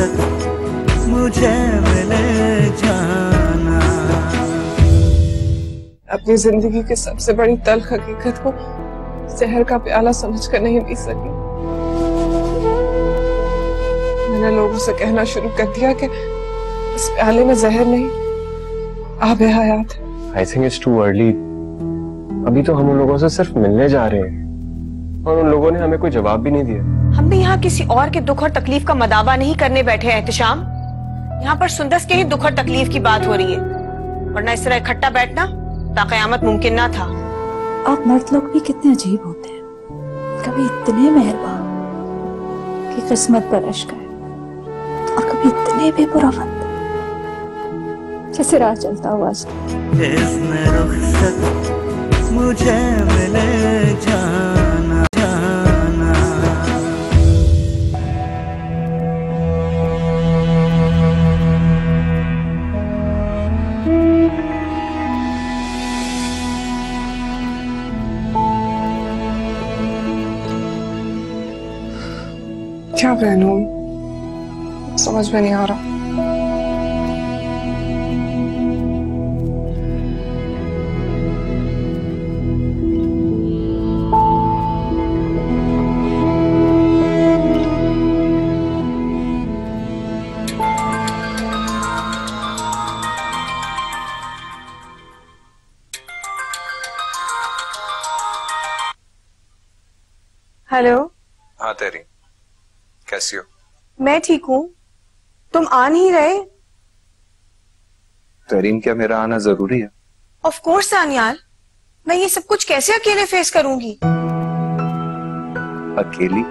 रुखसत मुझे मिले जाना। अपनी जिंदगी की सबसे बड़ी तल्ख हकीकत को जहर का प्याला समझकर नहीं पी सकी। मैंने लोगों से कहना शुरू कर दिया कि इस प्याले में जहर नहीं, आब हयात है। I think it's too early. अभी तो हम उन लोगों से सिर्फ मिलने जा रहे हैं और उन लोगों ने हमें कोई जवाब भी नहीं दिया। हम भी यहाँ किसी और के दुख और तकलीफ का मदावा नहीं करने बैठे हैं एहतिशाम। यहाँ पर सुंदस के ही दुख और तकलीफ की बात हो रही है, वरना इस तरह इकट्ठा बैठना ताक़यामत मुमकिन ना था। आप मर्द लोग भी कितने अजीब होते हैं, कभी इतने मेहरबान कि किस्मत पर अश्क है और कभी इतने बेपुरवत जैसे राह चलता हुआ जिसने रुखसत मुझे मिले जाना जाना। क्या पहनूं समझ में नहीं आ रहा। हेलो। हाँ तेरी, कैसी हो? मैं ठीक हूँ, तुम आ नहीं रहे। तरीन, क्या मेरा आना जरूरी है? ऑफ कोर्स दानियाल, मैं ये सब कुछ कैसे अकेले फेस करूंगी? अकेली?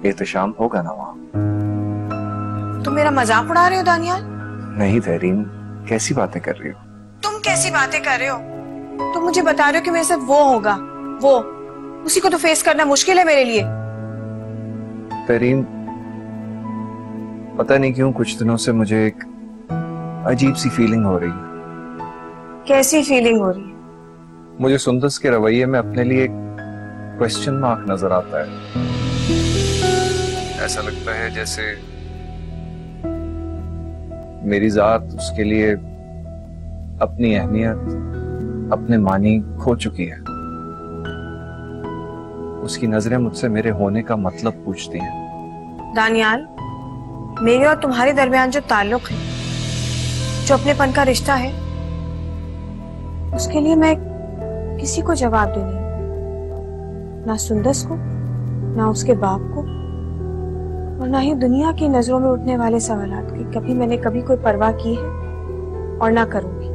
एहतिशाम होगा ना वहाँ। तुम मेरा मजाक उड़ा रहे हो दानियाल? नहीं तरीन, कैसी बातें कर रही हो? तुम कैसी बातें कर रहे हो? तुम मुझे बता रहे हो कि मेरे साथ वो होगा, वो उसी को तो फेस करना मुश्किल है मेरे लिए। तरीन, पता नहीं क्यों कुछ दिनों से मुझे एक अजीब सी फीलिंग हो रही है। कैसी फीलिंग हो रही है? मुझे सुंदस के रवैये में अपने लिए एक क्वेश्चन मार्क नजर आता है। ऐसा लगता है जैसे मेरी जात उसके लिए अपनी अहमियत, अपने मानी खो चुकी है। उसकी नजरें मुझसे मेरे होने का मतलब पूछती हैं। दानियाल, मेरे और तुम्हारे दरमियान जो ताल्लुक है, जो अपनेपन का रिश्ता है, उसके लिए मैं किसी को जवाब दे नहीं, ना सुंदस को, ना उसके बाप को, और ना ही दुनिया की नजरों में उठने वाले सवालात की कभी मैंने कभी कोई परवाह की है और ना करूंगी।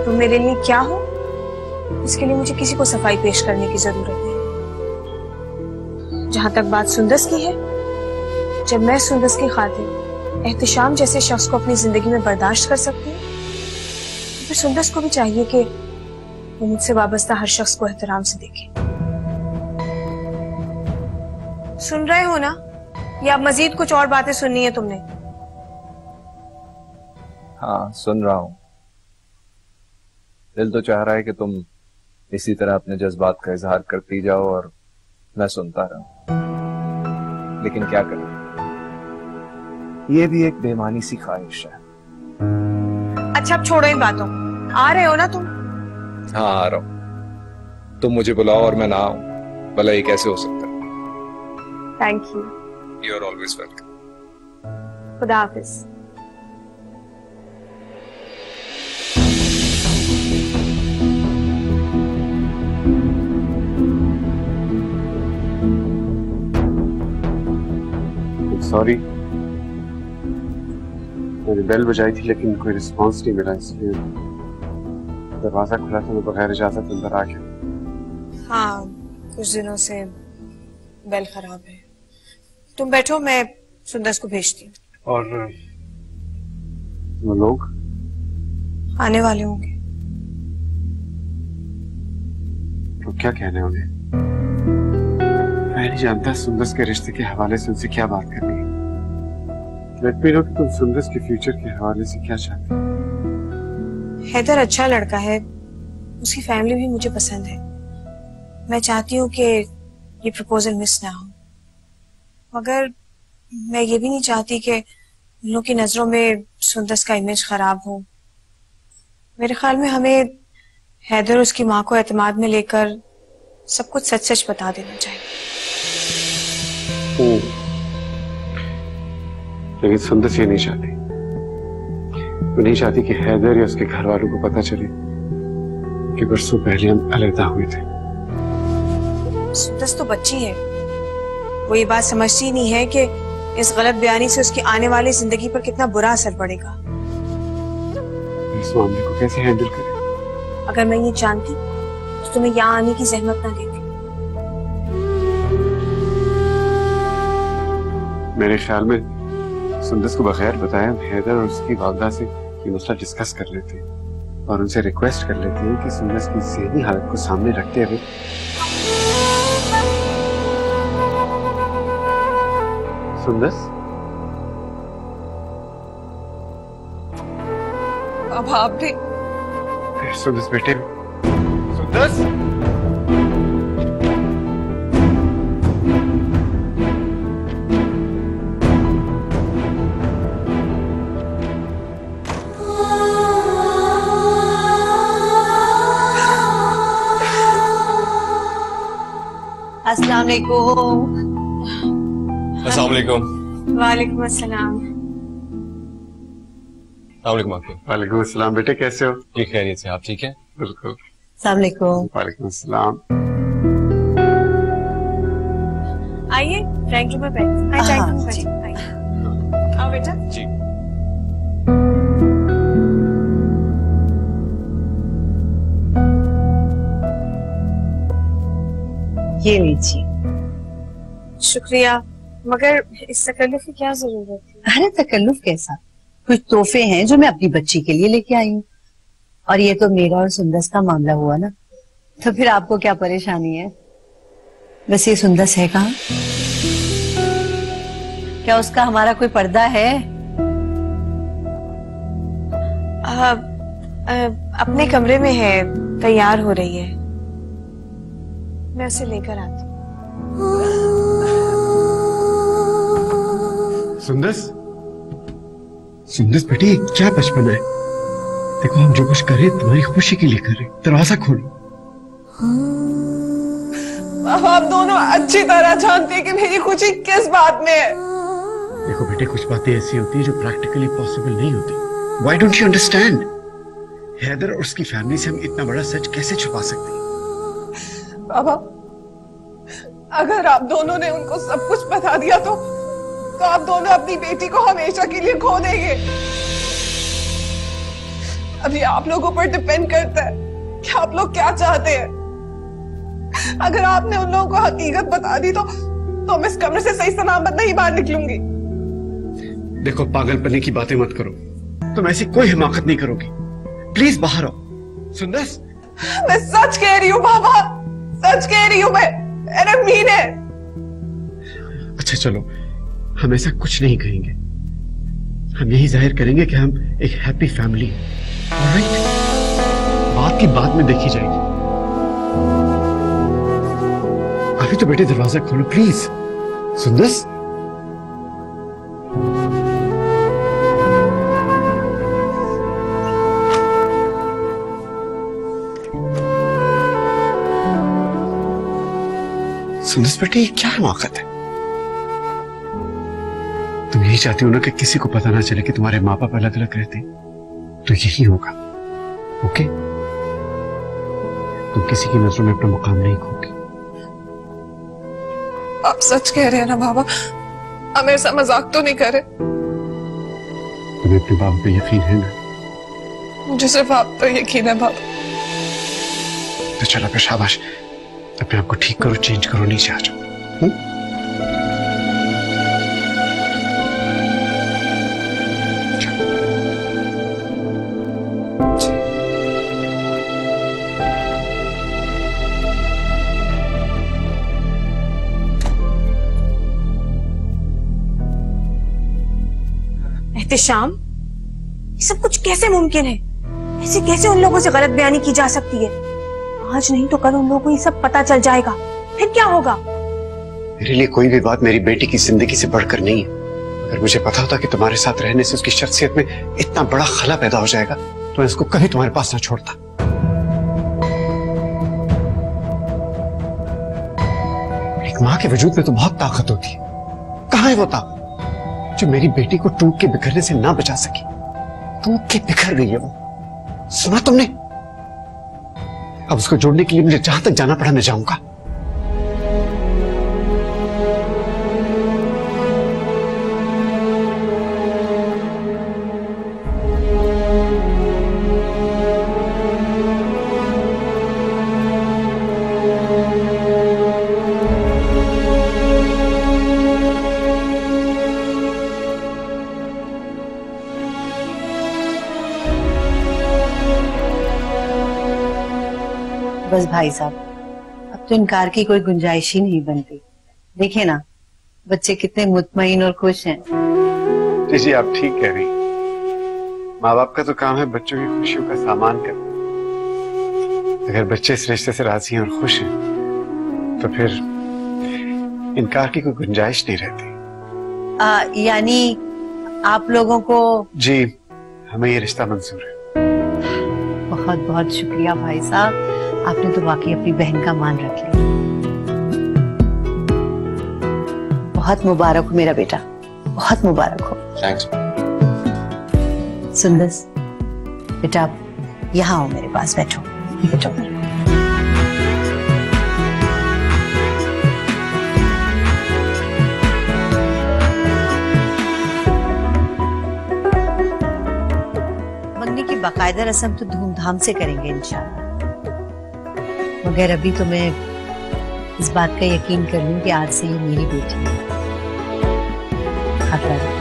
तुम मेरे लिए क्या हो, इसके लिए मुझे किसी को सफाई पेश करने की जरूरत नहीं। जहां तक बात सुंदस की है, जब मैं सुंदस की खातिर एहतिशाम जैसे शख्स को अपनी जिंदगी में बर्दाश्त कर सकती हूँ, तो फिर सुंदस को भी चाहिए कि वो मुझसे वाबस्ता हर शख्स को एहतराम से देखे। सुन रहे हो ना, या अब मजीद कुछ और बातें सुननी है तुमने? हाँ, सुन रहा हूं। दिल तो चाह रहा है कि तुम इसी तरह अपने जज्बात का इजहार करती जाओ और मैं सुनता रहूं, लेकिन क्या करूं, ये भी एक बेमानी सी ख्वाहिश है। अच्छा, अब छोड़ो इन बातों, आ रहे हो ना तुम? हाँ, आ रहा हूं। तुम मुझे बुलाओ और मैं ना आऊं, भला ये कैसे हो सकता है? Thank you. You are always welcome. खुदा हाफिज। सॉरी, मैंने बेल बजाई थी लेकिन कोई रिस्पांस नहीं मिला, इसलिए दरवाजा खुला था, मैं बगैर इजाजत अंदर आ गया। हाँ, कुछ दिनों से बेल खराब है। तुम बैठो, मैं सुंदस को भेजती हूँ। और वो लोग आने वाले होंगे। तो क्या कहने उन्हें? मैं नहीं जानता सुंदस के रिश्ते के हवाले से उनसे क्या बात करनी है। लेट मी नो कि तुम सुंदस के फ्यूचर के हवाले से क्या चाहते हो। हैदर अच्छा लड़का है, उसकी फैमिली भी मुझे पसंद है। मैं चाहती हूँ कि ये प्रपोजल मिस ना हो। मगर मैं ये भी नहीं चाहती कि उन लोगों की नजरों में सुंदस का इमेज खराब हो। मेरे ख्याल में हमें हैदर और उसकी माँ को एतमाद में लेकर सब कुछ सच सच बता देना चाहिए। लेकिन सुंदस ये नहीं चाहती। वो नहीं चाहती कि हैदर या उसके घर वालों को पता चले कि बरसों पहले हम अलग हुए थे। सुंदस तो बच्ची है, वो ये बात समझती नहीं है कि इस गलत बयानी से उसकी आने वाली जिंदगी पर कितना बुरा असर पड़ेगा। इस मामले को कैसे हैंडल करें? अगर मैं ये जानती तो तुम्हें यहाँ आने की जहमत ना देती। मेरे ख्याल में सुंदस को बगैर बताए हम हैदर और उसकी वालदा से ये मसला डिस्कस कर लेते हैं और उनसे रिक्वेस्ट कर लेते हैं कि सुंदस की ज़हनी हालत को सामने रखते हुए सुंदस, अब आप भी सुंदस बेटे, सुंदस। अस्सलाम वालेकुम। अस्सलाम वालेकुम। वालेकुम अस्सलाम। वालेकुम आपके। वालेकुम अस्सलाम बेटे, कैसे हो? ये खैरियत से, आप ठीक है? बिल्कुल। अस्सलाम वालेकुम। वालेकुम अस्सलाम। आइए ड्राइंग रूम में बैठ। आइए ड्राइंग रूम में बैठिए। आओ बेटा। जी। ये लीजिए। शुक्रिया, मगर इस तकल्लुफ की क्या जरूरत है? अरे तकल्लुफ कैसा, कुछ तोहफे हैं जो मैं अपनी बच्ची के लिए लेके आई हूँ, और ये तो मेरा और सुंदस का मामला हुआ ना, तो फिर आपको क्या परेशानी है? वैसे ये सुंदस है कहाँ? क्या उसका हमारा कोई पर्दा है? अपने कमरे में है, तैयार हो रही है, मैं उसे लेकर आती हूँ। सुंदस, सुंदस बेटी, क्या बचपन है। देखो हम जो कुछ करें तुम्हारी खुशी के लिए करें। दरवाजा खोलो। अब आप दोनों अच्छी तरह जानते हैं कि मेरी खुशी किस बात में है। देखो बेटे, कुछ बातें ऐसी होती हैं जो प्रैक्टिकली पॉसिबल नहीं होती। Why don't you understand? Haider और उसकी फैमिली से हम इतना बड़ा सच कैसे छुपा सकते हैं? बाबा, अगर आप दोनों ने उनको सब कुछ बता दिया तो आप दोनों अपनी बेटी को हमेशा के लिए खो देंगे। अभी आप लोगों पर डिपेंड करता है कि आप लोग क्या चाहते हैं। अगर आपने उन लोगों को हकीकत बता दी तो मैं इस कमरे से सही सलामत नहीं बाहर निकलूंगी। देखो, पागलपने की बातें मत करो। तुम ऐसी कोई हिमाकत नहीं करोगी। प्लीज बाहर आओ। सुंदस, मैं सच कह रही हूँ बाबा, सच कह रही हूँ मैं। मेरा मीन है। अच्छा चलो, हम ऐसा कुछ नहीं कहेंगे। हम यही जाहिर करेंगे कि हम एक हैप्पी फैमिली हैं। ऑलराइट? बात की बाद में देखी जाएगी। अभी तो बेटे दरवाजा खोलो प्लीज। सुंदस, सुंदस बेटे, क्या हिमाकत है। तुम यही चाहती हो ना कि किसी को पता ना चले कि तुम्हारे माँ बाप अलग अलग रहते हैं, तो यही होगा। ओके? तुम किसी की नजरों में अपना मुकाम नहीं खोगी। आप सच कह रहे हैं ना बाबा? आप मेरे साथ मजाक तो नहीं कर रहे? तुम्हें अपने बाप पे यकीन है ना? मुझे सिर्फ आप पर यकीन है बाबा। तो चलो फिर, शाबाश। अपने आप को ठीक करो, चेंज करो, नीचे आ जाओ। एहतिशाम, ये सब कुछ कैसे मुमकिन है? ऐसे कैसे उन लोगों से गलत बयानी की जा सकती है? आज नहीं तो कल उन लोगों को ये सब पता चल जाएगा, फिर क्या होगा? मेरे लिए कोई भी बात मेरी बेटी की जिंदगी से बढ़कर नहीं है। अगर मुझे पता होता कि तुम्हारे साथ रहने से उसकी शख्सियत में इतना बड़ा खला पैदा हो जाएगा तो मैं उसको कभी तुम्हारे पास ना छोड़ता। एक माँ के वजूद में तो बहुत ताकत होती है। कहाँ है वो ताकत जो मेरी बेटी को टूट के बिखरने से ना बचा सकी? टूट के बिखर गई है वो। सुना तुमने? अब उसको जोड़ने के लिए मुझे जहां तक जाना पड़ा मैं जाऊंगा। बस भाई साहब, अब तो इनकार की कोई गुंजाइश ही नहीं बनती। देखिए ना, बच्चे कितने मुतमईन और खुश हैं। जी जी, आप ठीक कह रही। माँ बाप का तो काम है बच्चों की खुशियों का सामान करना। अगर बच्चे इस रिश्ते से राजी हैं और खुश हैं तो फिर इनकार की कोई गुंजाइश नहीं रहती। यानी आप लोगों को? जी, हमें ये रिश्ता मंजूर है। बहुत बहुत शुक्रिया भाई साहब, आपने तो वाकई अपनी बहन का मान रख लिया। बहुत मुबारक हो मेरा बेटा, बहुत मुबारक हो। थैंक्स। सुंदस बेटा, आप यहाँ आओ, मेरे पास बैठो। बैठो। मंगनी की बाकायदा रस्म तो धूमधाम से करेंगे इंशाल्लाह, मगर अभी तो मैं इस बात का यकीन कर लूं कि आज से ये मेरी बेटी है। खतरा नहीं।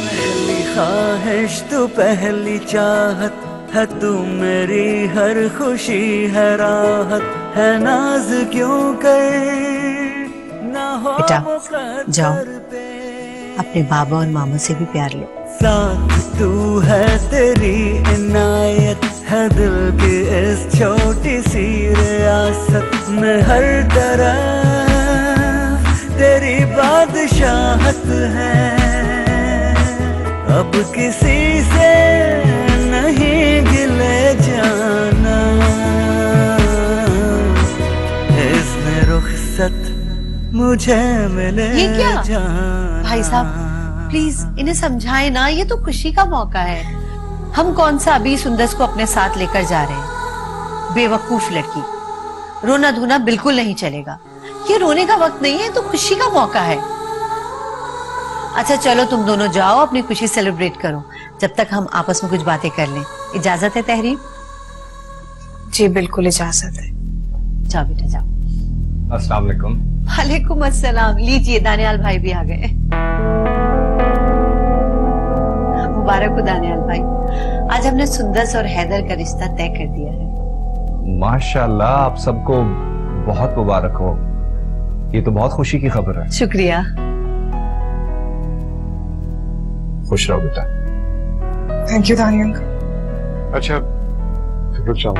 पहली ख्वाहिश तो पहली चाहत है, तू मेरी हर खुशी है राहत है, नाज क्यों कर ना हो। बेटा जाओ, अपने बाबा और मामा से भी प्यार लो। साथ तू है, तेरी इनायत है, दिल की इस छोटी सी रियासत में हर तरफ तेरी बादशाहत है। अब किसी से नहीं गिले जाना, इसने रुखसत मुझे मिले। ये क्या जाना। भाई साहब प्लीज इन्हें समझाएं ना, ये तो खुशी का मौका है। हम कौन सा अभी सुंदस को अपने साथ लेकर जा रहे हैं? बेवकूफ लड़की, रोना धोना बिल्कुल नहीं चलेगा। ये रोने का वक्त नहीं है, तो खुशी का मौका है। अच्छा चलो, तुम दोनों जाओ, अपनी खुशी सेलिब्रेट करो, जब तक हम आपस में कुछ बातें कर लें। इजाजत है तहरीर? जी बिल्कुल इजाजत है। जाओ बेटा जाओ। अस्सलाम वालेकुम। वालेकुम अस्सलाम। लीजिए, दानियाल भाई भी आ गए। मुबारक हो दानियाल भाई, आज हमने सुंदस और हैदर का रिश्ता तय कर दिया है। माशाल्लाह, आप सबको बहुत मुबारक हो। ये तो बहुत खुशी की खबर है। शुक्रिया। खुश रहो बेटा। Thank you Daniyal. अच्छा तुम लोग जाओ।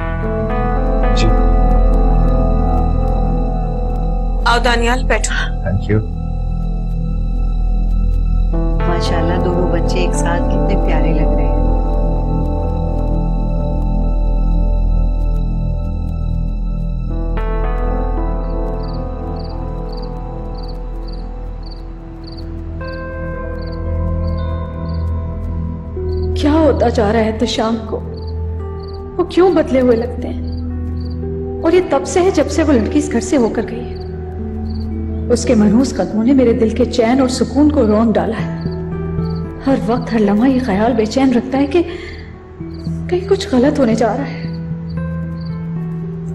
जी आओ दानियाल, बैठो। Thank you. माशाल्लाह, दोनों बच्चे एक साथ कितने प्यारे लग रहे हैं। क्या होता जा रहा है तशाम को? वो क्यों बदले हुए लगते हैं? और ये तब से है जब से वो लड़की इस घर से होकर गई है। उसके मनहूस कदमों ने मेरे दिल के चैन और सुकून को रौंद डाला है। हर वक्त हर लम्हा ये ख्याल बेचैन रखता है कि कहीं कुछ गलत होने जा रहा है।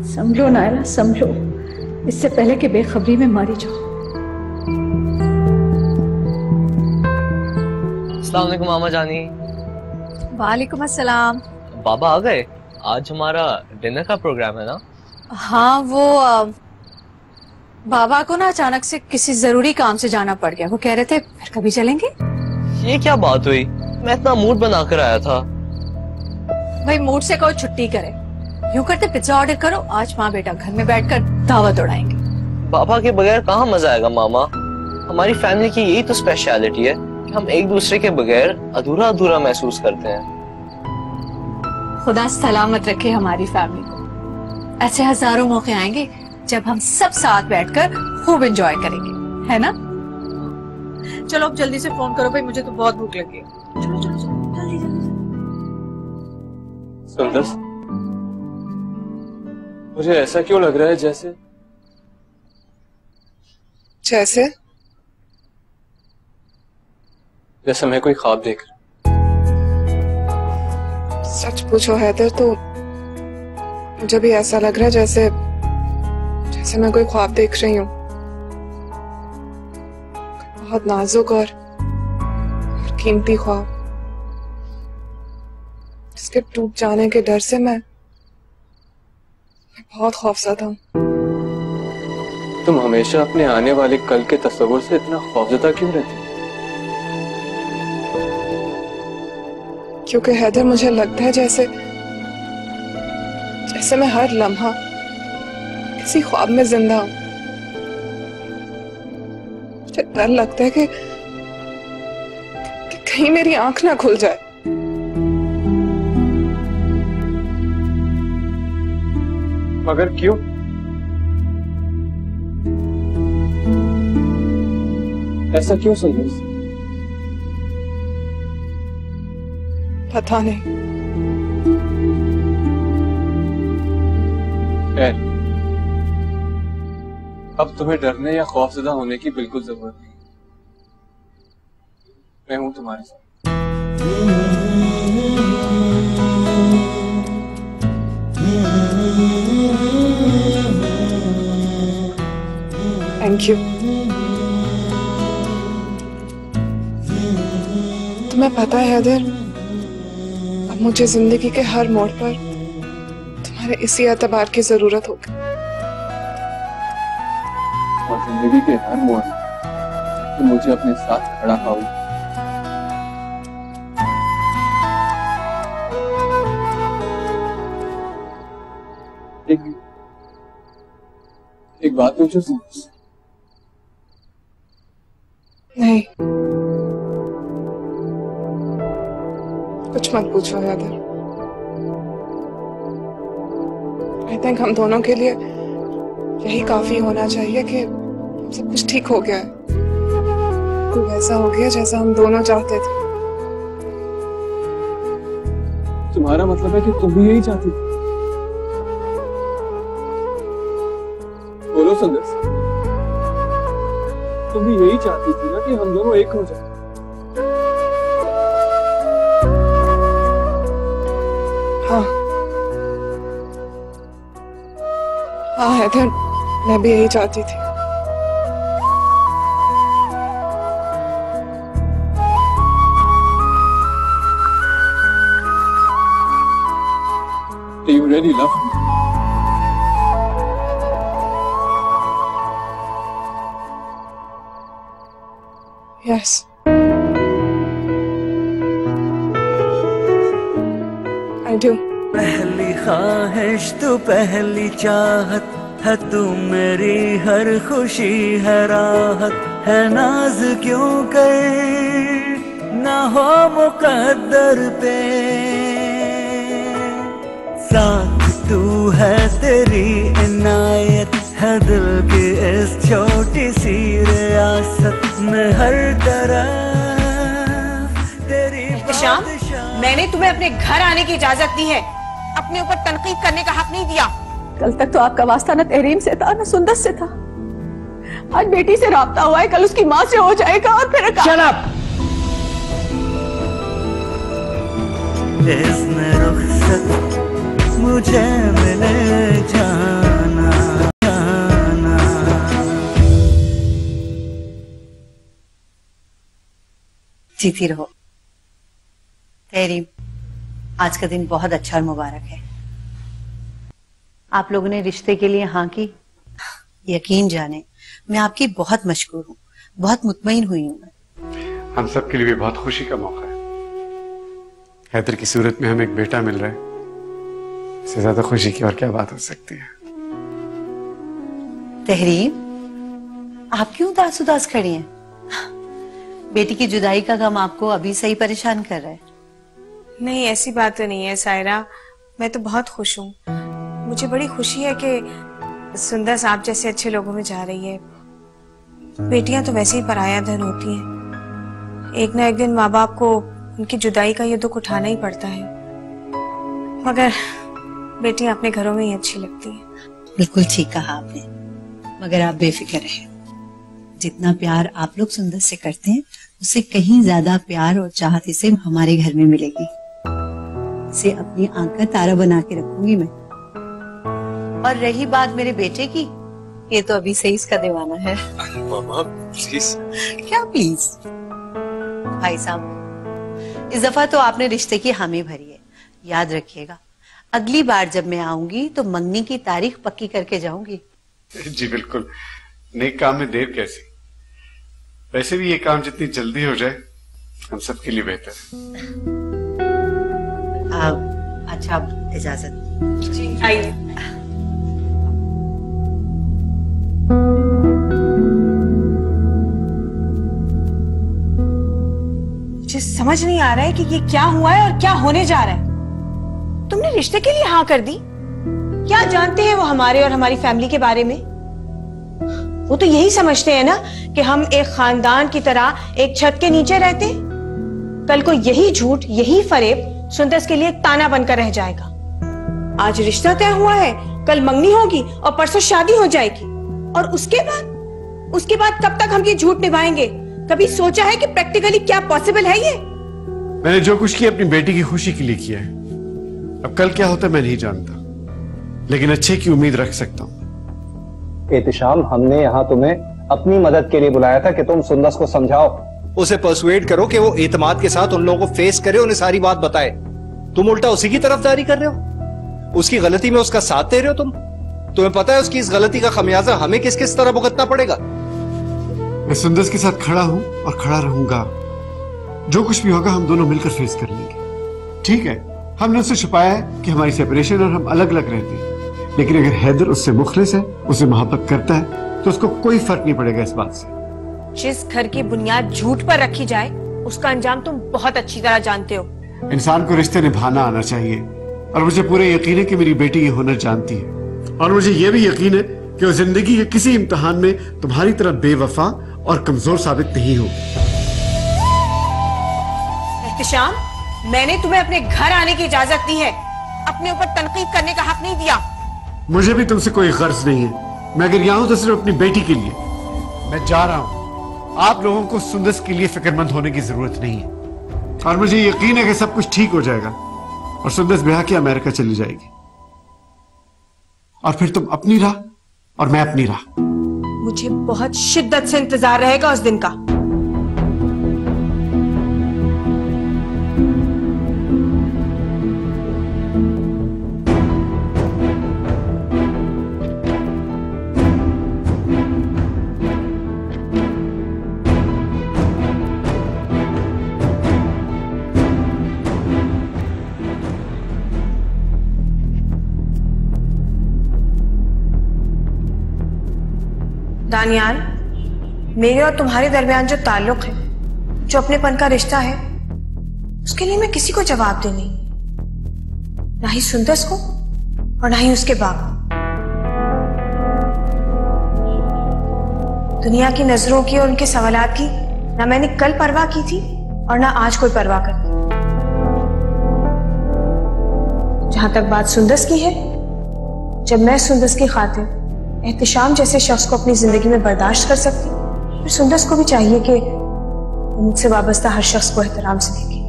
संभलो नायरा, संभलो, इससे पहले कि बेखबरी में मारी जाओ। अस्सलाम वालेकुम मामा जानी। वालेकुम अस्सलाम। बाबा आ गए? आज हमारा डिनर का प्रोग्राम है ना? हाँ, बाबा को ना अचानक से किसी जरूरी काम से जाना पड़ गया। वो कह रहे थे फिर कभी चलेंगे। ये क्या बात हुई? मैं इतना मूड बनाकर आया था। भाई मूड से कहो छुट्टी करे। यूं करते पिज्जा ऑर्डर करो, आज माँ बेटा घर में बैठकर दावत उड़ाएंगे। बाबा के बगैर कहाँ मजा आएगा मामा? हमारी फैमिली की यही तो स्पेशलिटी है कि हम एक दूसरे के बगैर अधूरा अधूरा महसूस करते हैं। खुदा सलामत रखे हमारी फैमिली को। ऐसे हजारों मौके आएंगे जब हम सब साथ बैठकर खूब एंजॉय करेंगे, है ना? चलो अब जल्दी से फोन करो भाई, मुझे तो बहुत भूख लगी है। चलो चलो चलो जल्दी जल्दी। सुंदर, मुझे ऐसा क्यों लग रहा है जैसे जैसे मैं कोई ख्वाब देख रहा। सच पूछो हैदर तो मुझे भी ऐसा लग रहा है जैसे मैं कोई ख्वाब देख रही हूँ। बहुत नाजुक और कीमती ख्वाब, जिसके टूट जाने के डर से मैं बहुत खौफज़दा हूँ। तुम हमेशा अपने आने वाले कल के तस्वुर से इतना खौफज़दा क्यों रहती? क्योंकि हैदर मुझे लगता है जैसे मैं हर लम्हा किसी ख्वाब में जिंदा हूं। मुझे डर लगता है कि कहीं मेरी आंख ना खुल जाए। मगर क्यों? ऐसा क्यों सुंदर? पता नहीं। अब तुम्हें डरने या खौफज़दा होने की बिल्कुल जरूरत नहीं। मैं हूं तुम्हारे साथ। Thank you. तुम्हें पता है हैदर, अब मुझे जिंदगी के हर मोड़ पर तुम्हारे इसी एतबार की जरूरत होगी। और जिंदगी के हर मोड़ तो मुझे अपने साथ खड़ा पाऊंगा। एक बात पूछो सुंदर? नहीं, कुछ मत पूछो हैदर। आई थिंक हम दोनों के लिए यही काफी होना चाहिए कि सब कुछ ठीक हो गया है। तो वैसा हो गया जैसा हम दोनों चाहते थे। तुम्हारा मतलब है कि तुम भी यही चाहती थी? बोलो सुंदर, तुम भी यही चाहती थी ना कि हम दोनों एक हो जाए? हाँ हाँ हैदर, मैं भी यही चाहती थी। You really love me. Yes. I do. पहली ख्वाहिश तो पहली चाहत है, तू मेरी हर खुशी है राहत है। नाज क्यों कर ना हो मुकद्दर पे, साथ तू है तेरी इनायत है। दिल की इस छोटी सी रियासत में हर तरफ तेरी एहतशाम, मैंने तुम्हें अपने घर आने की इजाजत दी है, अपने ऊपर तनकीद करने का हक नहीं दिया। कल तक तो आपका वास्ता न तहरीम से था न सुंदर से था। आज बेटी से राब्ता हुआ है, कल उसकी माँ से हो जाएगा और फिर Shut up! इसमें रुखसत मुझे मिले जाना। जीती रहो। तहरीम, आज का दिन बहुत अच्छा और मुबारक है। आप लोगों ने रिश्ते के लिए हाँ की। यकीन जाने मैं आपकी बहुत मशकूर हूँ, बहुत मुतमईन हुई हूँ। हम सब के लिए भी बहुत खुशी का मौका है। हैदर की सूरत में हमें एक बेटा मिल रहा है, इससे ज्यादा खुशी की और क्या बात हो सकती है। तहरीम, आप क्यों उदास उदास खड़ी हैं? बेटी की जुदाई का गम आपको अभी से ही परेशान कर रहा है। नहीं, ऐसी बात तो नहीं है सायरा, मैं तो बहुत खुश हूँ। मुझे बड़ी खुशी है कि सुंदर आप जैसे अच्छे लोगों में जा रही है। बेटियां तो वैसे ही पराया धन होती हैं, एक ना एक दिन माँ बाप को उनकी जुदाई का ये दुख उठाना ही पड़ता है, मगर बेटियां अपने घरों में ही अच्छी लगती हैं। बिल्कुल ठीक कहा आपने, मगर आप बेफिक्र रहें। जितना प्यार आप लोग सुंदर से करते हैं, उससे कहीं ज्यादा प्यार और चाहत इसे हमारे घर में मिलेगी। इसे अपनी आंख का तारा बना के रखूंगी मैं। और रही बात मेरे बेटे की, ये तो अभी से इसका दीवाना है। मामा प्लीज। क्या प्लीज? भाई साहब, इस दफा तो आपने रिश्ते की हामी भरी है। याद रखिएगा, अगली बार जब मैं आऊंगी तो मंगनी की तारीख पक्की करके जाऊंगी। जी बिल्कुल, नेक काम में देर कैसी। वैसे भी ये काम जितनी जल्दी हो जाए हम सबके लिए बेहतर है। अच्छा, इजाजत। जी आइए। मुझे समझ नहीं आ रहा है कि ये क्या हुआ है और क्या होने जा रहा है। तुमने रिश्ते के लिए हाँ कर दी? क्या जानते हैं वो हमारे और हमारी फैमिली के बारे में? वो तो यही समझते हैं ना कि हम एक खानदान की तरह एक छत के नीचे रहते। कल को यही झूठ, यही फरेब सुंदर के लिए एक ताना बनकर रह जाएगा। आज रिश्ता तय हुआ है, कल मंगनी होगी और परसों शादी हो जाएगी, और उसके बाद कब तक हम ये झूठ निभाएंगे? कभी सोचा है कि प्रैक्टिकली क्या पॉसिबल है ये? मैंने जो कुछ किया अपनी बेटी की खुशी के लिए किया है। अब कल क्या होता मैं नहीं जानता, लेकिन अच्छे की उम्मीद रख सकता हूँ। एहतिशाम, हमने यहाँ तुम्हें अपनी मदद के लिए बुलाया था कि तुम सुंदर को समझाओ, उसे पर्सुएड करो कि वो एतमाद के साथ उन लोगों को फेस करे, उन्हें सारी बात बताए। तुम उल्टा उसी की तरफदारी कर रहे हो, उसकी गलती में उसका साथ दे रहे हो। तुम्हें पता है उसकी इस गलती का खमियाजा हमें किस किस तरह भुगतना पड़ेगा। मैं सुंदर के साथ खड़ा हूं और खड़ा रहूंगा। जो कुछ भी होगा हम दोनों मिलकर फेस कर लेंगे। ठीक है, हमने उससे छुपाया है कि हमारी सेपरेशन और हम अलग अलग रहते हैं, लेकिन अगर हैदर उससे मुखलिस है, उसे मोहब्बत करता है, तो उसको कोई फर्क नहीं पड़ेगा इस बात से। जिस घर की बुनियाद झूठ पर रखी जाए, उसका अंजाम तुम बहुत अच्छी तरह जानते हो। इंसान को रिश्ते निभाना आना चाहिए, और मुझे पूरे यकीन है कि मेरी बेटी ये हुनर जानती है। और मुझे ये भी यकीन है कि वो जिंदगी के किसी इम्तिहान में तुम्हारी तरह बेवफा और कमजोर साबित नहीं होगी। एहतिशाम, मैंने तुम्हें अपने घर आने की इजाजत दी है, अपने ऊपर तनकीद करने का हक नहीं दिया। मुझे भी तुमसे कोई गर्ज नहीं है। मैं अगर यहाँ हूं तो सिर्फ अपनी बेटी के लिए। मैं जा रहा हूं। आप लोगों को सुंदर के लिए फिक्रमंद होने की जरूरत नहीं है, और मुझे यकीन है कि सब कुछ ठीक हो जाएगा और सुंदर ब्याह के अमेरिका चली जाएगी, और फिर तुम अपनी राह और मैं अपनी राह। मुझे बहुत शिद्दत से इंतजार रहेगा उस दिन का। दानियाल, मेरे और तुम्हारे दरमियान जो ताल्लुक है, जो अपनेपन का रिश्ता है, उसके लिए मैं किसी को जवाब दे नहीं, ना ही सुंदर को और ना ही उसके बाप। दुनिया की नजरों की और उनके सवालात की ना मैंने कल परवाह की थी और ना आज कोई परवाह करती। जहां तक बात सुंदर की है, जब मैं सुंदर की खातिर एहतिशाम जैसे शख्स को अपनी जिंदगी में बर्दाश्त कर सकती, फिर सुंदर को भी चाहिए कि मुझसे वाबस्ता हर शख्स को एहतराम से देखे।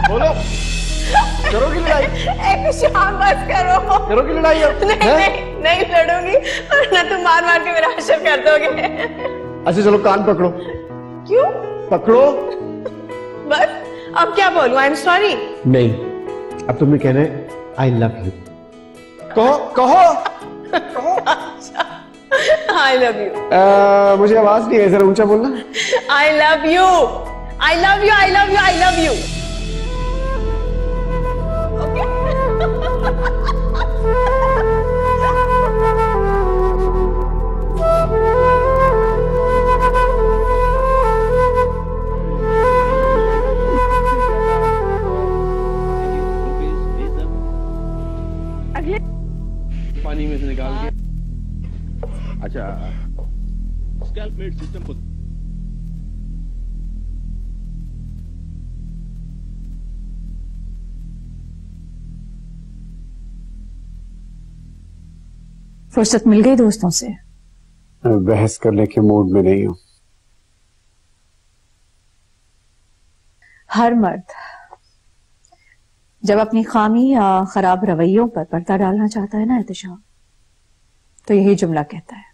बोलो, करोगी लड़ाई? एहतिशाम बस करो। करोगी लड़ाई? नहीं लड़ूंगी, और ना तुम मार मार के मेरा हशर कर दोगे। अच्छा चलो, कान पकड़ो। क्यों पकड़ो? बस अब क्या बोलूं? I am sorry. नहीं, अब तुमने कहना है आई लव यू। कहो कहो आई लव यू। मुझे आवाज नहीं है, जरा ऊंचा बोलना। I love you, I love you, I love you, I love you. पानी में से निकाल के। अच्छा, स्कैल्पमेट सिस्टम को फुर्सत मिल गई दोस्तों से? बहस करने के मूड में नहीं हूं। हर मर्द जब अपनी खामी या खराब रवैयों पर पर्दा डालना चाहता है ना एहतिशाम, तो यही जुमला कहता है,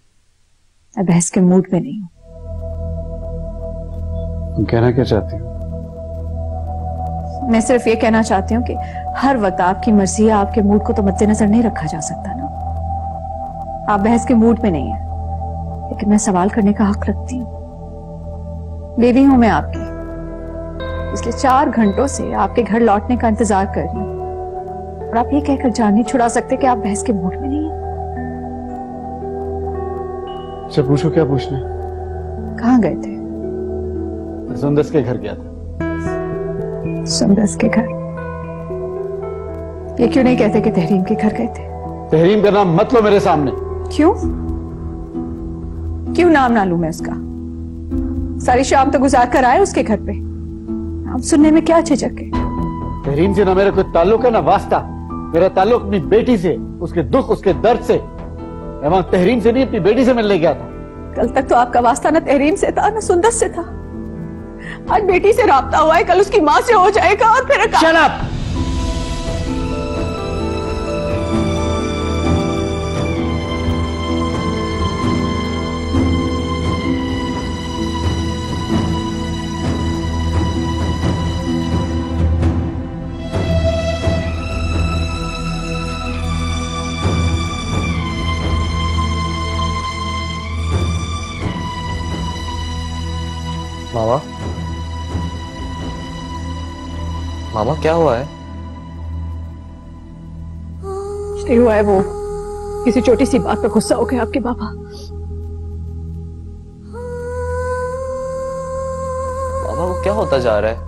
मैं बहस के मूड में नहीं हूं। तुम कहना क्या चाहती हो? मैं सिर्फ ये कहना चाहती हूँ कि हर वक्त आपकी मर्जी या आपके मूड को तो मद्देनजर नहीं रखा जा सकता ना। आप बहस के मूड में नहीं है, लेकिन मैं सवाल करने का हक रखती हूँ। बेबी हूं मैं आपकी, इसलिए 4 घंटों से आपके घर लौटने का इंतजार कर रही हूँ, और आप ये कहकर जान नहीं छुड़ा सकते कि आप बहस के मूड में नहीं हैं। अच्छा पूछो, क्या पूछना है? कहाँ गए थे? सुंदस के घर गया था। सुंदस के घर? ये क्यों नहीं कहते कि तहरीम के घर गए थे? तहरीम का नाम मत लो मेरे सामने। क्यों? क्यों नाम ना लूं मैं उसका? सारी शाम तो गुजार कर आए उसके घर पे, नाम सुनने में क्या झिझक है? तहरीम से ना मेरा कोई ताल्लुक है ना वास्ता। मेरा ताल्लुक अपनी बेटी से, उसके दुख उसके दर्द से। मैं वहां तहरीम से नहीं अपनी बेटी से मिलने गया था। कल तक तो आपका वास्ता न तहरीम से था न सुंदस से था। आज बेटी से राब्ता हुआ है, कल उसकी माँ से हो जाएगा, और फिर Shut up! मामा, मामा क्या हुआ है? कुछ नहीं हुआ है, वो किसी छोटी सी बात पर गुस्सा हो गए आपके बाबा। मामा वो क्या होता जा रहा है?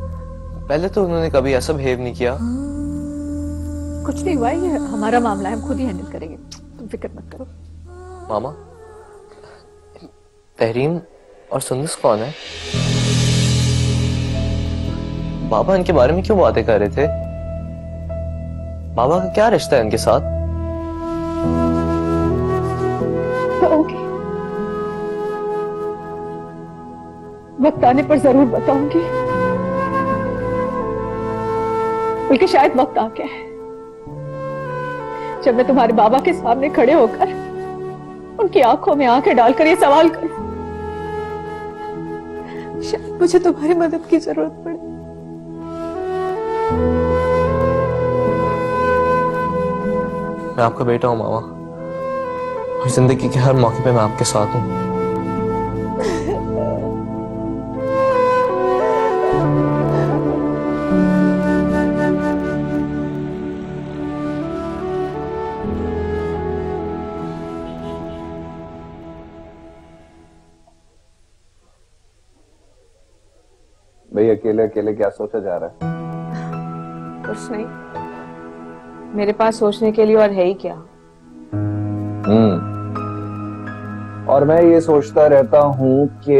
पहले तो उन्होंने कभी ऐसा बिहेव नहीं किया। कुछ नहीं हुआ है, ये हमारा मामला है, हम खुद ही हैंडल करेंगे, तुम फिक्र मत करो। मामा, तहरीम और सुंदस कौन है? बाबा इनके बारे में क्यों बातें कर रहे थे? बाबा का क्या रिश्ता है इनके साथ? बताऊंगी, वक्त आने पर जरूर बताऊंगी, बल्कि शायद वक्त आ गया है जब मैं तुम्हारे बाबा के सामने खड़े होकर उनकी आंखों में आंखें डालकर ये सवाल करूं। शायद मुझे तुम्हारी मदद की जरूरत पड़े। मैं आपका बेटा हूं मामा, और जिंदगी के हर मौके पे मैं आपके साथ हूं। भाई अकेले अकेले क्या सोचा जा रहा है? कुछ नहीं, मेरे पास सोचने के लिए और है ही क्या। और मैं ये सोचता रहता हूं कि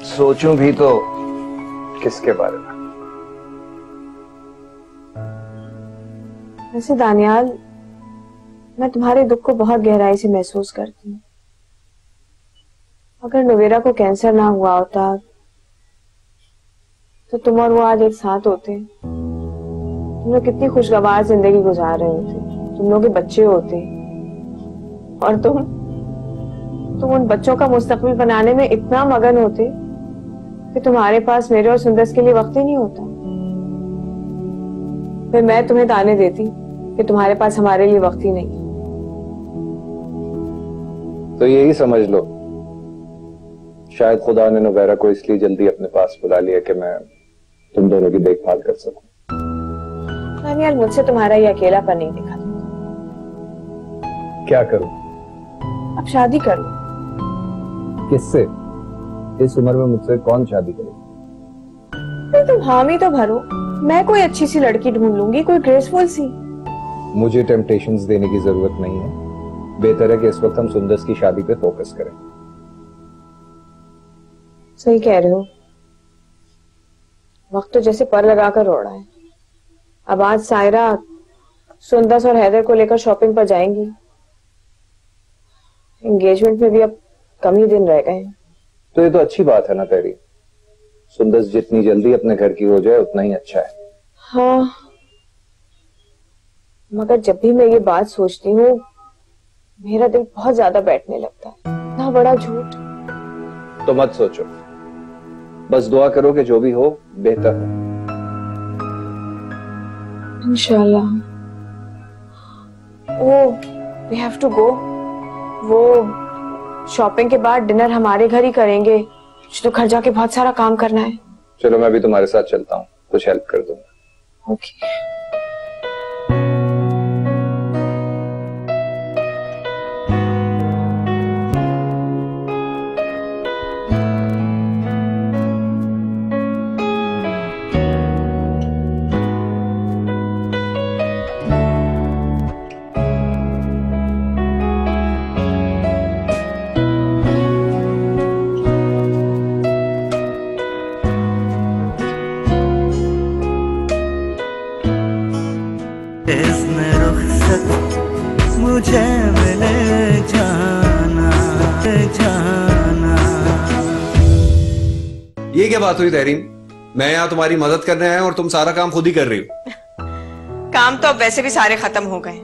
सोचूं भी तो किसके बारे में। वैसे दानियाल, मैं तुम्हारे दुख को बहुत गहराई से महसूस करती हूँ। अगर नवेरा को कैंसर ना हुआ होता तो तुम और वो आज एक साथ होते। तुम लोग कितनी खुशगवार जिंदगी गुजार रहे होते, तुम लोग के बच्चे होते, और तुम उन बच्चों का मुस्तकबिल बनाने में इतना मगन होते कि तुम्हारे पास मेरे और सुंदस के लिए वक्त ही नहीं होता। फिर मैं तुम्हें ताने देती कि तुम्हारे पास हमारे लिए वक्त ही नहीं। तो यही समझ लो, शायद खुदा ने नुबैरा को इसलिए जल्दी अपने पास बुला लिया कि मैं तुम दोनों की देखभाल कर सकूं। दानियाल, मुझसे तुम्हारा ये अकेलापन नहीं दिखा। क्या करूं? अब शादी कर लो। किससे? इस उम्र में मुझसे कौन शादी करेगा? तो तुम हामी तो भरो, मैं कोई अच्छी सी लड़की ढूंढ लूंगी, कोई ग्रेसफुल सी। मुझे टेम्पटेशंस देने की जरूरत नहीं है। बेहतर है कि इस वक्त हम सुंदर की शादी पे फोकस करें। सही कह रहे हो, वक्त तो जैसे पर लगाकर रोड़ा है। अब आज सायरा सुंदर और हैदर को लेकर शॉपिंग पर जाएंगी। एंगेजमेंट में भी अब कम ही दिन रह गए हैं। तो ये तो अच्छी बात है ना तेरी। सुंदर जितनी जल्दी अपने घर की हो जाए उतना ही अच्छा है। हाँ, मगर जब भी मैं ये बात सोचती हूँ मेरा दिल बहुत ज्यादा बैठने लगता है। ना बड़ा झूठ। तो मत सोचो, बस दुआ करो कि जो भी हो बेहतर हो। इंशाल्लाह। ओ, we have to go। वो शॉपिंग के बाद डिनर हमारे घर ही करेंगे। तो घर जाके बहुत सारा काम करना है। चलो मैं भी तुम्हारे साथ चलता हूँ, कुछ हेल्प कर दूंगा। ओके। मुझे मिले जाना जाना। ये क्या बात हुई तहरीन? मैं यहाँ तुम्हारी मदद करने आया और तुम सारा काम खुद ही कर रही हो। काम तो अब वैसे भी सारे खत्म हो गए,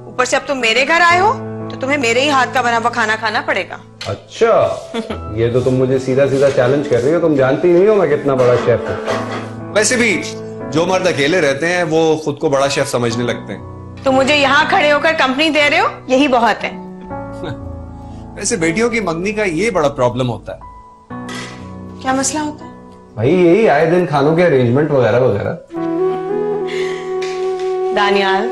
ऊपर से अब तुम मेरे घर आए हो तो तुम्हें मेरे ही हाथ का बना हुआ खाना खाना पड़ेगा। अच्छा, ये तो तुम मुझे सीधा सीधा चैलेंज कर रही हो। तुम जानती नहीं हो मैं कितना बड़ा शेफ हूँ। वैसे भी जो मर्द अकेले रहते हैं वो खुद को बड़ा शेफ समझने लगते हैं। तो मुझे यहाँ खड़े होकर कंपनी दे रहे हो, यही बहुत है। वैसे बेटियों की मंगनी का ये बड़ा प्रॉब्लम होता है। क्या मसला होता है? भाई यही आए दिन खानों के अरेंजमेंट वगैरह वगैरह। दानियाल,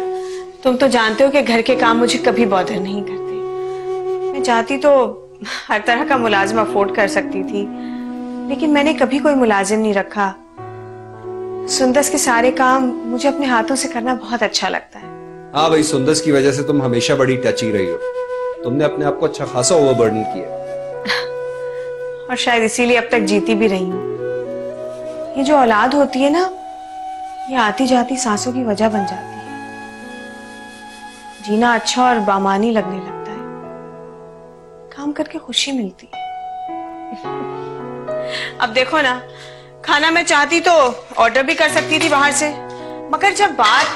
तुम तो जानते हो कि घर के काम मुझे कभी बॉदर नहीं करते। मैं चाहती तो हर तरह का मुलाजिम अफोर्ड कर सकती थी, लेकिन मैंने कभी कोई मुलाजिम नहीं रखा। सुंदर के सारे काम मुझे अपने हाथों से करना बहुत अच्छा लगता है। हाँ भाई, सुंदर की वजह से तुम हमेशा बड़ी टची रही हो। तुमने अपने आप को अच्छा खासा ओवरबर्डन किया और शायद इसीलिए अब तक जीती भी रही हूँ। ये जो औलाद होती है ना, ये आती जाती सांसों की वजह बन जाती है। जीना अच्छा और बामानी लगने लगता है, काम करके खुशी मिलती है। अब देखो ना, खाना मैं चाहती तो ऑर्डर भी कर सकती थी बाहर से, मगर जब बात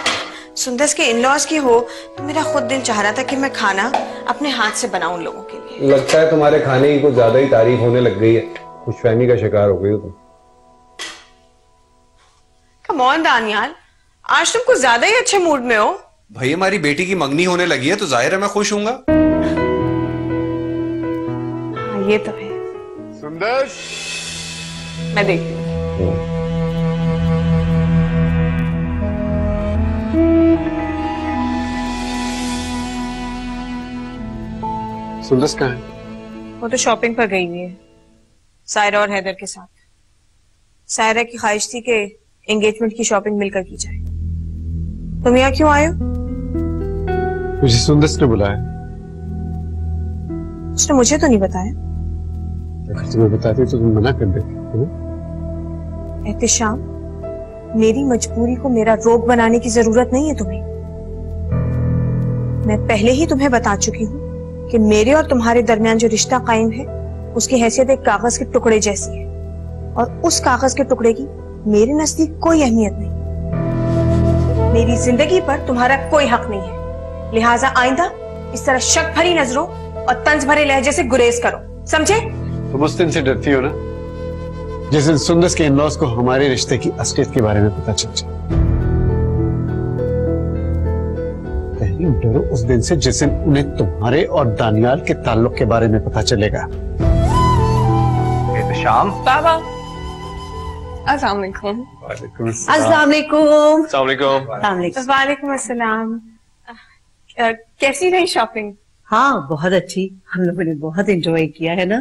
सुंदर के इन-लॉज की हो तो मेरा खुद दिल चाह रहा था कि मैं खाना अपने हाथ से बनाऊं लोगों के लिए। लगता है तुम्हारे खाने की कुछ ज्यादा ही तारीफ होने लग गई है। खुशफहमी का शिकार हो गई हो तुम। कम ऑन दानियाल, आज तुम कुछ ज्यादा ही अच्छे मूड में हो। भाई हमारी बेटी की मंगनी होने लगी है तो जाहिर है मैं खुश हूँगा। हाँ, ये तो है। सुंदर, मैं देखती हूँ। सुंदर कहाँ है? वो तो शॉपिंग पर गई हुई है, सायरा और हैदर के साथ। सायरा की ख्वाहिश थी कि एंगेजमेंट की शॉपिंग मिलकर की जाए। तुम यहाँ क्यों आए हो? मुझे सुंदर ने बुलाया। उसने मुझे तो नहीं बताया। अगर तुम्हें बताती तो तुम मना कर देती, है ना? एहतिशाम, मेरी मजबूरी को मेरा रोग बनाने की जरूरत नहीं है तुम्हें। मैं पहले ही तुम्हें बता चुकी हूँ कि मेरे और तुम्हारे दरमियान जो रिश्ता कायम है उसकी हैसियत एक कागज के टुकड़े जैसी है, और उस कागज के टुकड़े की मेरे नजदीक कोई अहमियत नहीं। मेरी जिंदगी पर तुम्हारा कोई हक नहीं है, लिहाजा आइंदा इस तरह शक भरी नजरों और तंज भरे लहजे से गुरेज करो, समझे? तुम उस दिन से डरती हो ना जिस दिन सुंदर के इन-लॉज को हमारे रिश्ते की असलियत के बारे में पता चल जाए। डरो उस दिन से जिस दिन उन्हें तुम्हारे और दानियाल के ताल्लुक के बारे में पता चलेगा। शाम बाबा, अस्सलाम वालेकुम। अस्सलाम वालेकुम। वालेकुम अस्सलाम। कैसी रही शॉपिंग? हाँ बहुत अच्छी, हम लोगों ने बहुत एंजॉय किया है ना।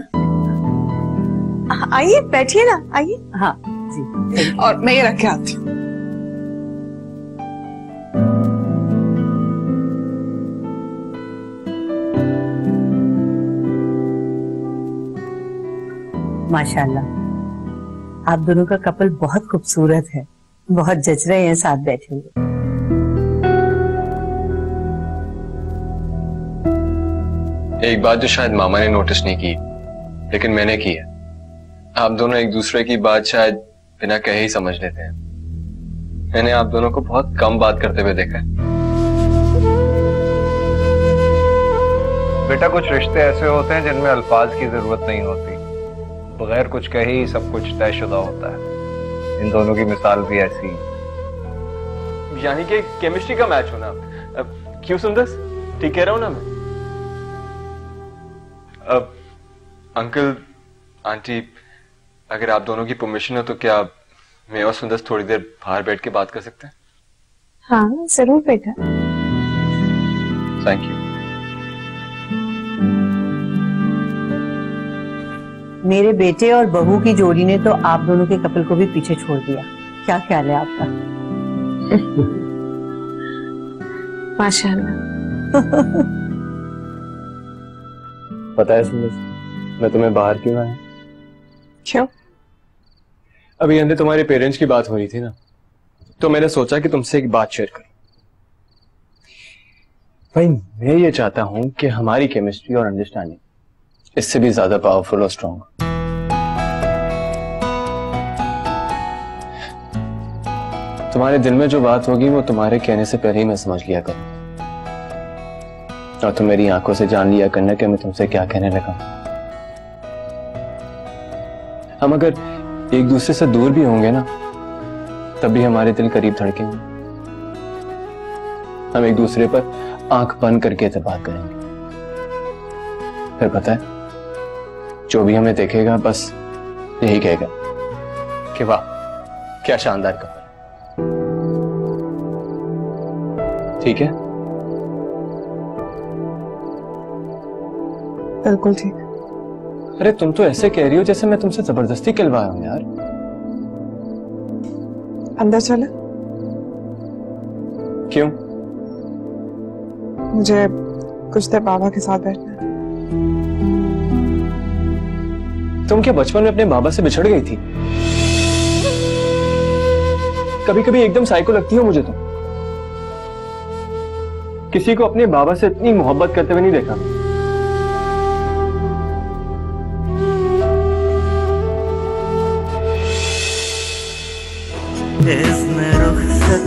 आइए बैठिए ना, आइए। हाँ जी। और मैं ये रख के आती हूँ। माशाल्लाह आप दोनों का कपल बहुत खूबसूरत है, बहुत जच रहे हैं साथ बैठे हुए। एक बात जो शायद मामा ने नोटिस नहीं की लेकिन मैंने की है, आप दोनों एक दूसरे की बात शायद बिना कहे ही समझ लेते हैं। मैंने आप दोनों को बहुत कम बात करते हुए देखा है। बेटा, कुछ रिश्ते ऐसे होते हैं जिनमें अल्फाज की जरूरत नहीं होती, बगैर कुछ कहे ही सब कुछ तयशुदा होता है। इन दोनों की मिसाल भी ऐसी। यानी कि केमिस्ट्री का मैच होना। क्यों सुंदर, ठीक कह रहा हूं ना मैं? अंकल आंटी, अगर आप दोनों की परमिशन हो तो क्या मैं और सुंदर थोड़ी देर बाहर बैठ के बात कर सकते हैं? हाँ जरूर बेटा। Thank you. मेरे बेटे और बहू की जोड़ी ने तो आप दोनों के कपल को भी पीछे छोड़ दिया। क्या ख्याल है आपका? माशाल्लाह। पता है सुंदर, मैं तुम्हें बाहर क्यों आया? क्यों? अभी अंदर तुम्हारे पेरेंट्स की बात हो रही थी ना, तो मैंने सोचा कि तुमसे एक बात शेयर करूं। भाई मैं ये चाहता हूं कि हमारी केमिस्ट्री और अंडरस्टैंडिंग इससे भी ज्यादा पावरफुल और स्ट्रॉन्ग। तुम्हारे दिल में जो बात होगी वो तुम्हारे कहने से पहले ही मैं समझ लिया करूं, और तुम मेरी आंखों से जान लिया करना कि मैं तुमसे क्या कहने लगा। हम अगर एक दूसरे से दूर भी होंगे ना, तब भी हमारे दिल करीब धड़केंगे। हम एक दूसरे पर आंख बंद करके एतबार करेंगे। फिर पता है, जो भी हमें देखेगा बस यही कहेगा कि वाह क्या शानदार कपल। ठीक है? बिल्कुल ठीक। अरे तुम तो ऐसे कह रही हो जैसे मैं तुमसे जबरदस्ती कहलवाया हूं यार। अंदर चले? क्यों? मुझे कुछ देर बाबा के साथ बैठना है। तुम क्या बचपन में अपने बाबा से बिछड़ गई थी? कभी कभी एकदम साइको लगती हो मुझे। तुम किसी को अपने बाबा से इतनी मोहब्बत करते हुए नहीं देखा। इसमें रुखसत